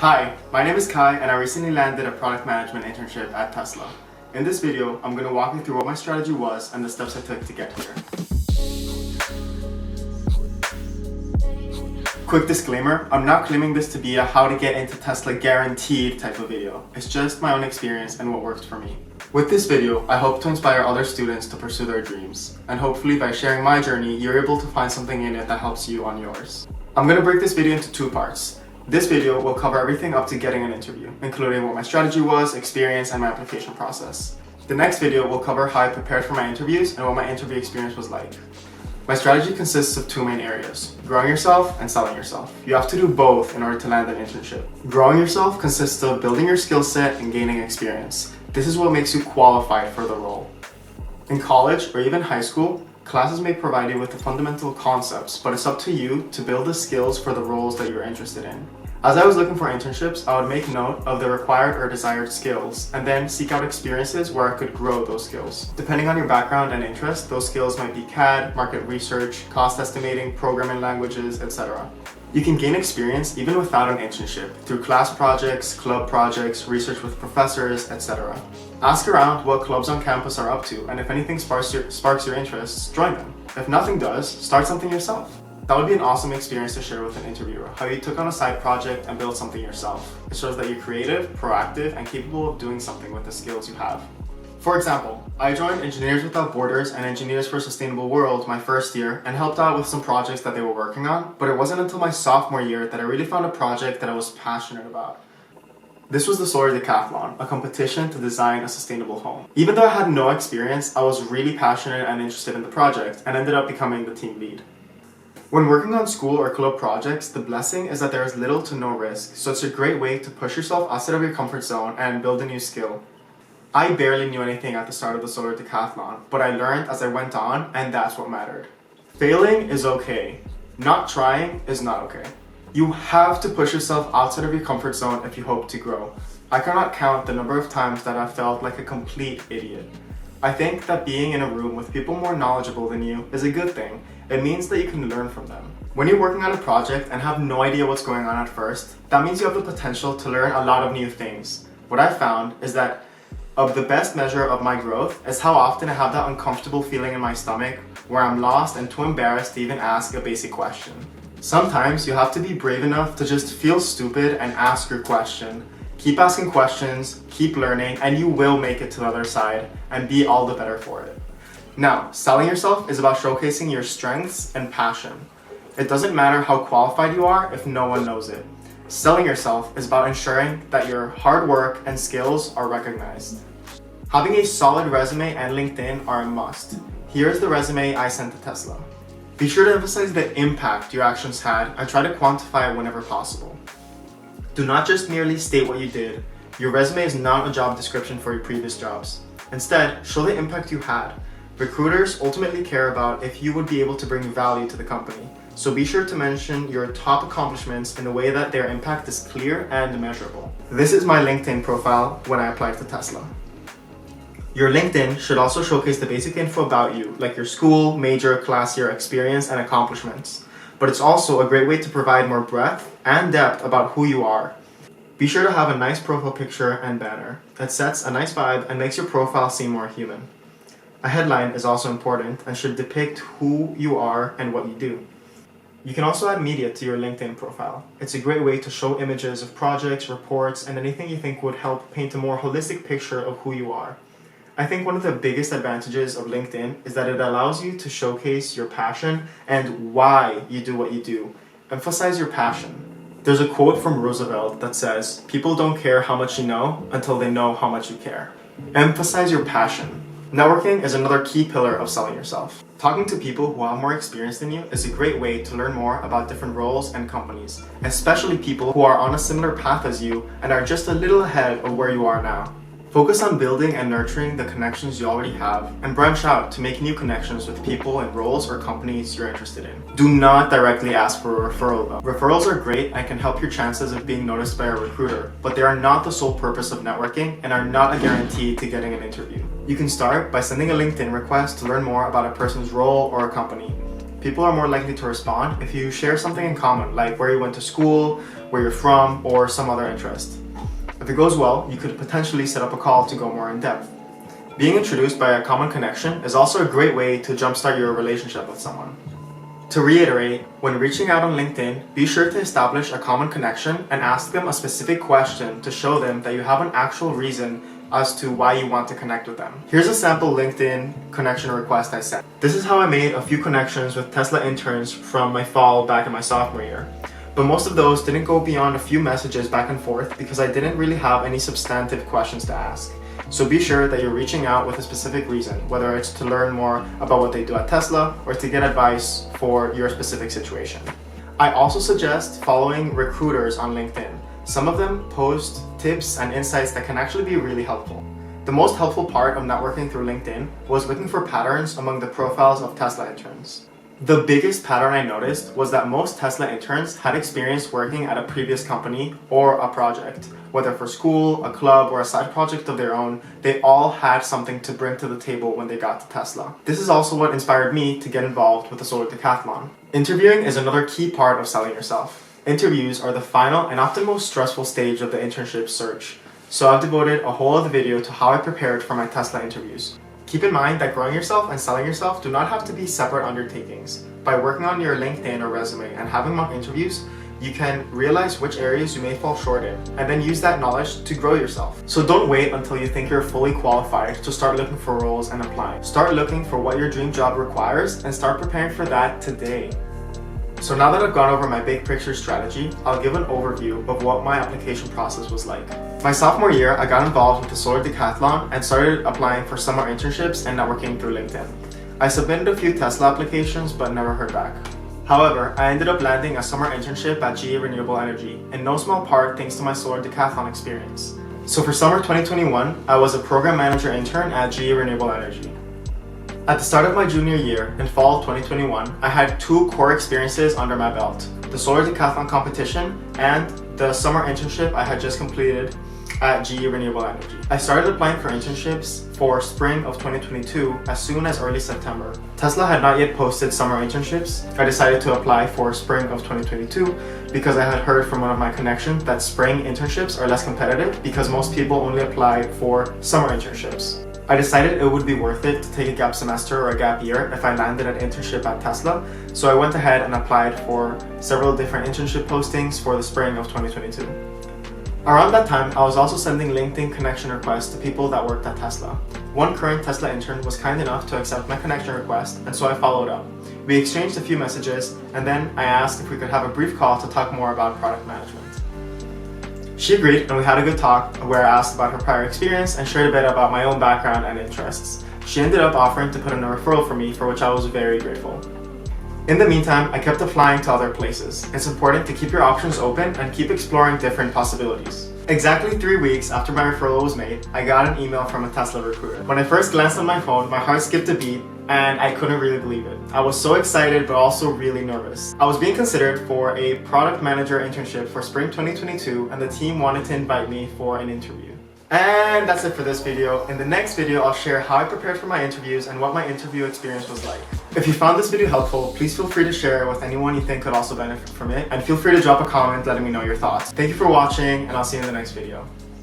Hi, my name is Kai and I recently landed a product management internship at Tesla. In this video, I'm going to walk you through what my strategy was and the steps I took to get here. Quick disclaimer, I'm not claiming this to be a how to get into Tesla guaranteed type of video. It's just my own experience and what worked for me. With this video, I hope to inspire other students to pursue their dreams. And hopefully by sharing my journey, you're able to find something in it that helps you on yours. I'm going to break this video into two parts. This video will cover everything up to getting an interview, including what my strategy was, experience, and my application process. The next video will cover how I prepared for my interviews and what my interview experience was like. My strategy consists of two main areas, growing yourself and selling yourself. You have to do both in order to land an internship. Growing yourself consists of building your skill set and gaining experience. This is what makes you qualified for the role. In college or even high school, classes may provide you with the fundamental concepts, but it's up to you to build the skills for the roles that you're interested in. As I was looking for internships, I would make note of the required or desired skills, and then seek out experiences where I could grow those skills. Depending on your background and interest, those skills might be CAD, market research, cost estimating, programming languages, etc. You can gain experience even without an internship through class projects, club projects, research with professors, etc. Ask around what clubs on campus are up to, and if anything sparks your interests, join them. If nothing does, start something yourself. That would be an awesome experience to share with an interviewer, how you took on a side project and built something yourself. It shows that you're creative, proactive, and capable of doing something with the skills you have. For example, I joined Engineers Without Borders and Engineers for a Sustainable World my first year and helped out with some projects that they were working on, but it wasn't until my sophomore year that I really found a project that I was passionate about. This was the Solar Decathlon, a competition to design a sustainable home. Even though I had no experience, I was really passionate and interested in the project and ended up becoming the team lead. When working on school or club projects, the blessing is that there is little to no risk, so it's a great way to push yourself outside of your comfort zone and build a new skill. I barely knew anything at the start of the Solar Decathlon, but I learned as I went on, and that's what mattered. Failing is okay. Not trying is not okay. You have to push yourself outside of your comfort zone if you hope to grow. I cannot count the number of times that I felt like a complete idiot. I think that being in a room with people more knowledgeable than you is a good thing. It means that you can learn from them. When you're working on a project and have no idea what's going on at first, that means you have the potential to learn a lot of new things. What I found is that the best measure of my growth is how often I have that uncomfortable feeling in my stomach where I'm lost and too embarrassed to even ask a basic question. Sometimes you have to be brave enough to just feel stupid and ask your question. Keep asking questions, keep learning, and you will make it to the other side and be all the better for it. Now, selling yourself is about showcasing your strengths and passion. It doesn't matter how qualified you are if no one knows it. Selling yourself is about ensuring that your hard work and skills are recognized. Having a solid resume and LinkedIn are a must. Here's the resume I sent to Tesla. Be sure to emphasize the impact your actions had and try to quantify it whenever possible. Do not just merely state what you did. Your resume is not a job description for your previous jobs. Instead, show the impact you had. Recruiters ultimately care about if you would be able to bring value to the company. So be sure to mention your top accomplishments in a way that their impact is clear and measurable. This is my LinkedIn profile when I applied to Tesla. Your LinkedIn should also showcase the basic info about you, like your school, major, class year, experience, and accomplishments. But it's also a great way to provide more breadth and depth about who you are. Be sure to have a nice profile picture and banner. It sets a nice vibe and makes your profile seem more human. A headline is also important and should depict who you are and what you do. You can also add media to your LinkedIn profile. It's a great way to show images of projects, reports, and anything you think would help paint a more holistic picture of who you are. I think one of the biggest advantages of LinkedIn is that it allows you to showcase your passion and why you do what you do. Emphasize your passion. There's a quote from Roosevelt that says, "People don't care how much you know until they know how much you care." Emphasize your passion. Networking is another key pillar of selling yourself. Talking to people who have more experience than you is a great way to learn more about different roles and companies, especially people who are on a similar path as you and are just a little ahead of where you are now. Focus on building and nurturing the connections you already have and branch out to make new connections with people in roles or companies you're interested in. Do not directly ask for a referral though. Referrals are great and can help your chances of being noticed by a recruiter, but they are not the sole purpose of networking and are not a guarantee to getting an interview. You can start by sending a LinkedIn request to learn more about a person's role or a company. People are more likely to respond if you share something in common, like where you went to school, where you're from, or some other interest. If it goes well, you could potentially set up a call to go more in depth. Being introduced by a common connection is also a great way to jumpstart your relationship with someone. To reiterate, when reaching out on LinkedIn, be sure to establish a common connection and ask them a specific question to show them that you have an actual reason as to why you want to connect with them. Here's a sample LinkedIn connection request I sent. This is how I made a few connections with Tesla interns from my fall back in my sophomore year. But most of those didn't go beyond a few messages back and forth because I didn't really have any substantive questions to ask. So be sure that you're reaching out with a specific reason, whether it's to learn more about what they do at Tesla or to get advice for your specific situation. I also suggest following recruiters on LinkedIn. Some of them post tips and insights that can actually be really helpful. The most helpful part of networking through LinkedIn was looking for patterns among the profiles of Tesla interns. The biggest pattern I noticed was that most Tesla interns had experience working at a previous company or a project. Whether for school, a club, or a side project of their own, they all had something to bring to the table when they got to Tesla. This is also what inspired me to get involved with the solar decathlon. Interviewing is another key part of selling yourself. Interviews are the final and often most stressful stage of the internship search. So I've devoted a whole other video to how I prepared for my Tesla interviews. Keep in mind that growing yourself and selling yourself do not have to be separate undertakings. By working on your LinkedIn or resume and having mock interviews, you can realize which areas you may fall short in, and then use that knowledge to grow yourself. So don't wait until you think you're fully qualified to start looking for roles and applying. Start looking for what your dream job requires and start preparing for that today. So now that I've gone over my big picture strategy, I'll give an overview of what my application process was like. My sophomore year, I got involved with the solar decathlon and started applying for summer internships and networking through LinkedIn. I submitted a few Tesla applications but never heard back. However, I ended up landing a summer internship at GE Renewable Energy, in no small part thanks to my solar decathlon experience. So for summer 2021, I was a program manager intern at GE Renewable Energy. At the start of my junior year, in fall of 2021, I had two core experiences under my belt: the solar decathlon competition and the summer internship I had just completed at GE Renewable Energy. I started applying for internships for spring of 2022 as soon as early September. Tesla had not yet posted summer internships. I decided to apply for spring of 2022 because I had heard from one of my connections that spring internships are less competitive because most people only apply for summer internships. I decided it would be worth it to take a gap semester or a gap year if I landed an internship at Tesla, so I went ahead and applied for several different internship postings for the spring of 2022. Around that time, I was also sending LinkedIn connection requests to people that worked at Tesla. One current Tesla intern was kind enough to accept my connection request, and so I followed up. We exchanged a few messages, and then I asked if we could have a brief call to talk more about product management. She agreed, and we had a good talk where I asked about her prior experience and shared a bit about my own background and interests. She ended up offering to put in a referral for me, for which I was very grateful. In the meantime, I kept applying to other places. It's important to keep your options open and keep exploring different possibilities. Exactly 3 weeks after my referral was made, I got an email from a Tesla recruiter. When I first glanced on my phone, my heart skipped a beat and I couldn't really believe it. I was so excited but also really nervous. I was being considered for a product manager internship for spring 2022 and the team wanted to invite me for an interview. And that's it for this video. In the next video, I'll share how I prepared for my interviews and what my interview experience was like. If you found this video helpful, please feel free to share it with anyone you think could also benefit from it, and feel free to drop a comment letting me know your thoughts. Thank you for watching, and I'll see you in the next video.